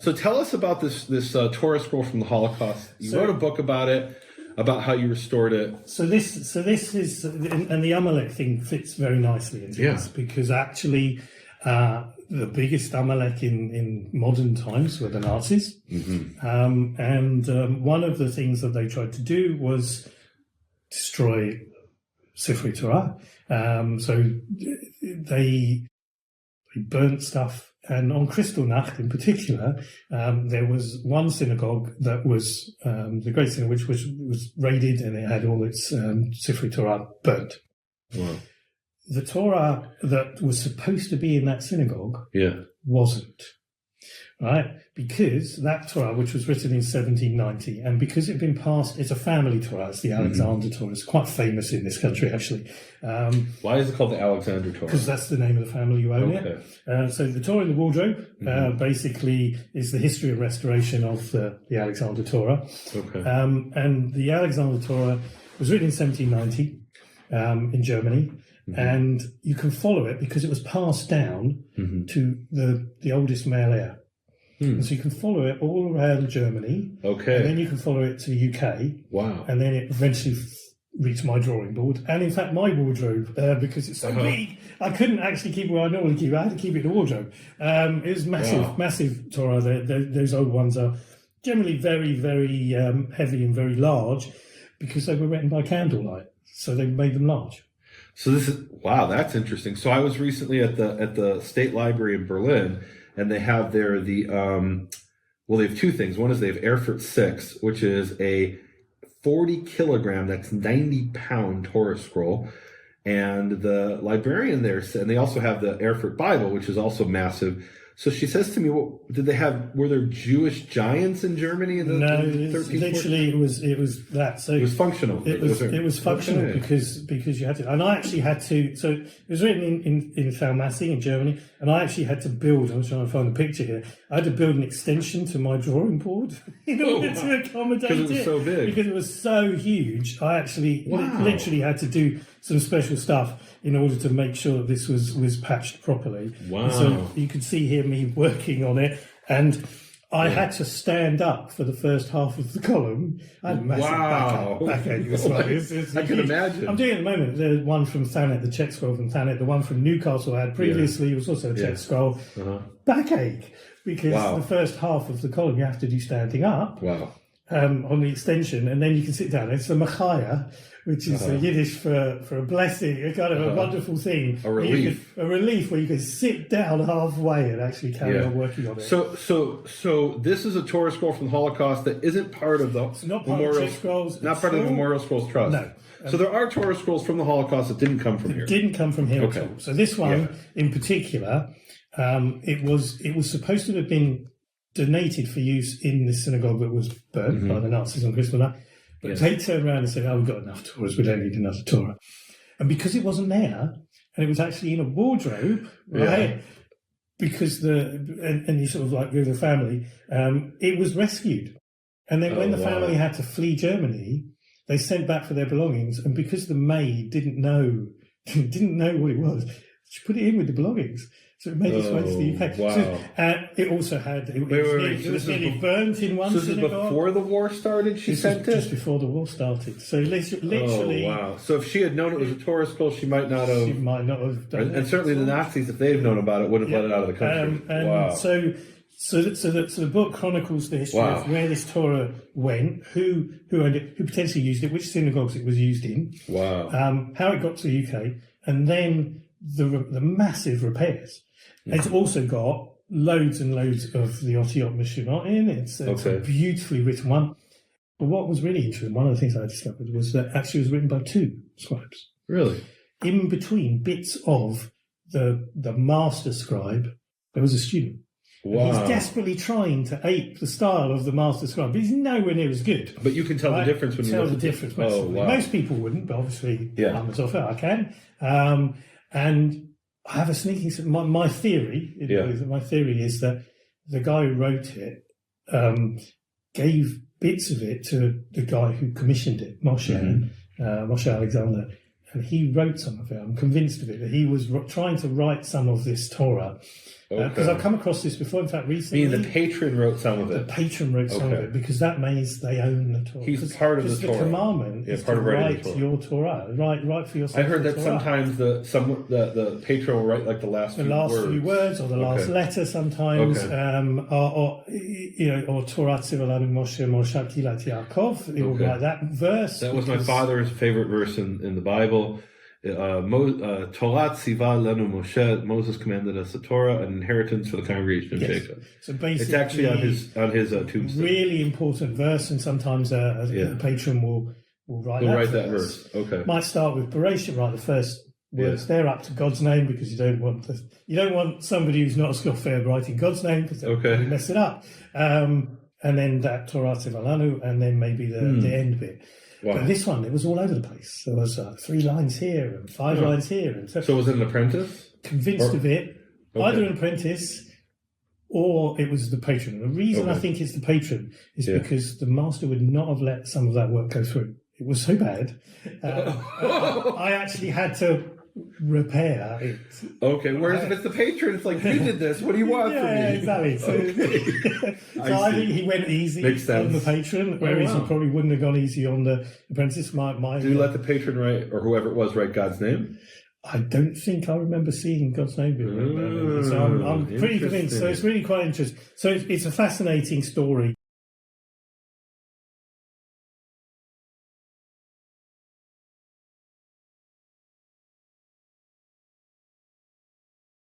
So tell us about this Torah scroll from the Holocaust. You wrote a book about it, about how you restored it. So this is, and the Amalek thing fits very nicely into this, because actually the biggest Amalek in modern times were the Nazis. And one of the things that they tried to do was destroy Sifrei Torah. So they burnt stuff. And on Kristallnacht in particular, there was one synagogue that was the Great Synagogue, which was raided, and it had all its Sifrei Torah burnt. Wow. The Torah that was supposed to be in that synagogue wasn't. Right? Because that Torah, which was written in 1790, and because it had been passed, it's a family Torah, it's the Alexander Torah. It's quite famous in this country, actually. Why is it called the Alexander Torah? Because that's the name of the family who own it. So the Torah in the wardrobe basically is the history and restoration of the Alexander Torah. And the Alexander Torah was written in 1790 in Germany. And you can follow it because it was passed down to the oldest male heir. And so you can follow it all around Germany. And then you can follow it to the UK. Wow. And then it eventually reached my drawing board. And in fact, my wardrobe, because it's so big, I couldn't actually keep it where I normally keep it. I had to keep it in the wardrobe. It was massive, massive Torah. Those old ones are generally very, very heavy and very large because they were written by candlelight. So they made them large. So this is, wow, that's interesting. So I was recently at the State Library in Berlin, and they have there they have two things. One is they have Erfurt 6, which is a 40 kilogram, that's 90 pound Torah scroll. And the librarian there said, and they also have the Erfurt Bible, which is also massive. So she says to me, were there Jewish giants in Germany in the 13th? Literally it was that. So it was functional. It was functional because you had to, and I actually had to, so it was written in Pharmacy in Germany, and I actually had to build, I'm trying to find a picture here, I had to build an extension to my drawing board in order to accommodate it. Because it was so big. Because it was so huge. I actually literally had to do some special stuff in order to make sure that this was patched properly. Wow. And so you could see here me working on it, and I had to stand up for the first half of the column. I had a massive backache as well. I can imagine. I'm doing it at the moment. There's one from Thanet, the Czech scroll from Thanet. The one from Newcastle I had previously was also a Czech scroll. Backache, because the first half of the column you have to do standing up. Wow. On the extension, and then you can sit down. It's a machaya, which is Yiddish for a blessing, a kind of a wonderful thing. A relief. A relief where you can sit down halfway and actually carry on working on it. So this is a Torah scroll from the Holocaust that isn't part of the Memorial Scrolls. Not part of the Memorial Scrolls Trust. No. So there are Torah scrolls from the Holocaust that didn't come from here. Didn't come from here at all. So this one in particular, it was supposed to have been donated for use in the synagogue that was burnt by the Nazis on Kristallnacht. But they turned around and said, we've got enough Torahs, we don't need another Torah. And because it wasn't there, and it was actually in a wardrobe, right? Because and you sort of like with the family, it was rescued. And then when the family had to flee Germany, they sent back for their belongings. And because the maid didn't know what it was, she put it in with the belongings. So it made its way to the UK. Wow. So, it also had, it was nearly burnt in one synagogue. So this is before the war started, she sent it? Just before the war started. So literally... Oh, wow. So if she had known it was a Torah scroll, she might not have... She might not have done it. And certainly the Nazis, if they had known about it, would have let it out of the country. Wow. So the book chronicles the history of where this Torah went, who owned it, who potentially used it, which synagogues it was used in, how it got to the UK, and then the massive repairs. It's also got loads and loads of the Otiyot Mishunot in. It's a beautifully written one. But what was really interesting, one of the things I discovered was that actually it was written by two scribes. Really? In between bits of the master scribe, there was a student. Wow. He's desperately trying to ape the style of the master scribe, but he's nowhere near as good. But you can tell the difference when you tell the difference. Most people wouldn't, but obviously I myself I can. And I have a sneaking. My theory is that the guy who wrote it gave bits of it to the guy who commissioned it, Moshe Alexander, and he wrote some of it. I'm convinced of it, that he was trying to write some of this Torah Because I've come across this before. In fact, recently, Meaning the patron wrote some of the it. patron wrote some of it, because that means they own the Torah. He's part of the Torah. The commandment is part to of writing write the Torah. your Torah, write for yourself. I heard that Torah. sometimes the patron will write like the last few words or the last letter sometimes, or Torah Tzivalanu Moshe Moshe Kilat Yaakov. It will write that verse. That was my father's favorite verse in the Bible. Torah Tziva Lenu Moshe. Moses commanded us the Torah, an inheritance for the congregation of Jacob. So basically, it's actually on his tombstone. Really important verse, and sometimes a patron will write that verse. Okay. Might start with Bereshit, write the first words there up to God's name, because you don't want somebody who's not a scoffer writing God's name, because they'll mess it up. And then that Torah Tzivalanu, and then maybe the end bit. Wow. But this one, it was all over the place. There was 3 lines here and 5 lines here. And so was it an apprentice? Convinced of it. Either an apprentice or it was the patron. The reason I think it's the patron is because the master would not have let some of that work go through. It was so bad. I actually had to repair it. Okay, whereas if it's the patron, it's like, you did this, what do you want from me? Yeah, exactly. So, I think he went easy on the patron, whereas he probably wouldn't have gone easy on the apprentice. Do you let the patron write, or whoever it was, write God's name? I don't think I remember seeing God's name being written. So I'm pretty convinced. So it's really quite interesting. So it's a fascinating story.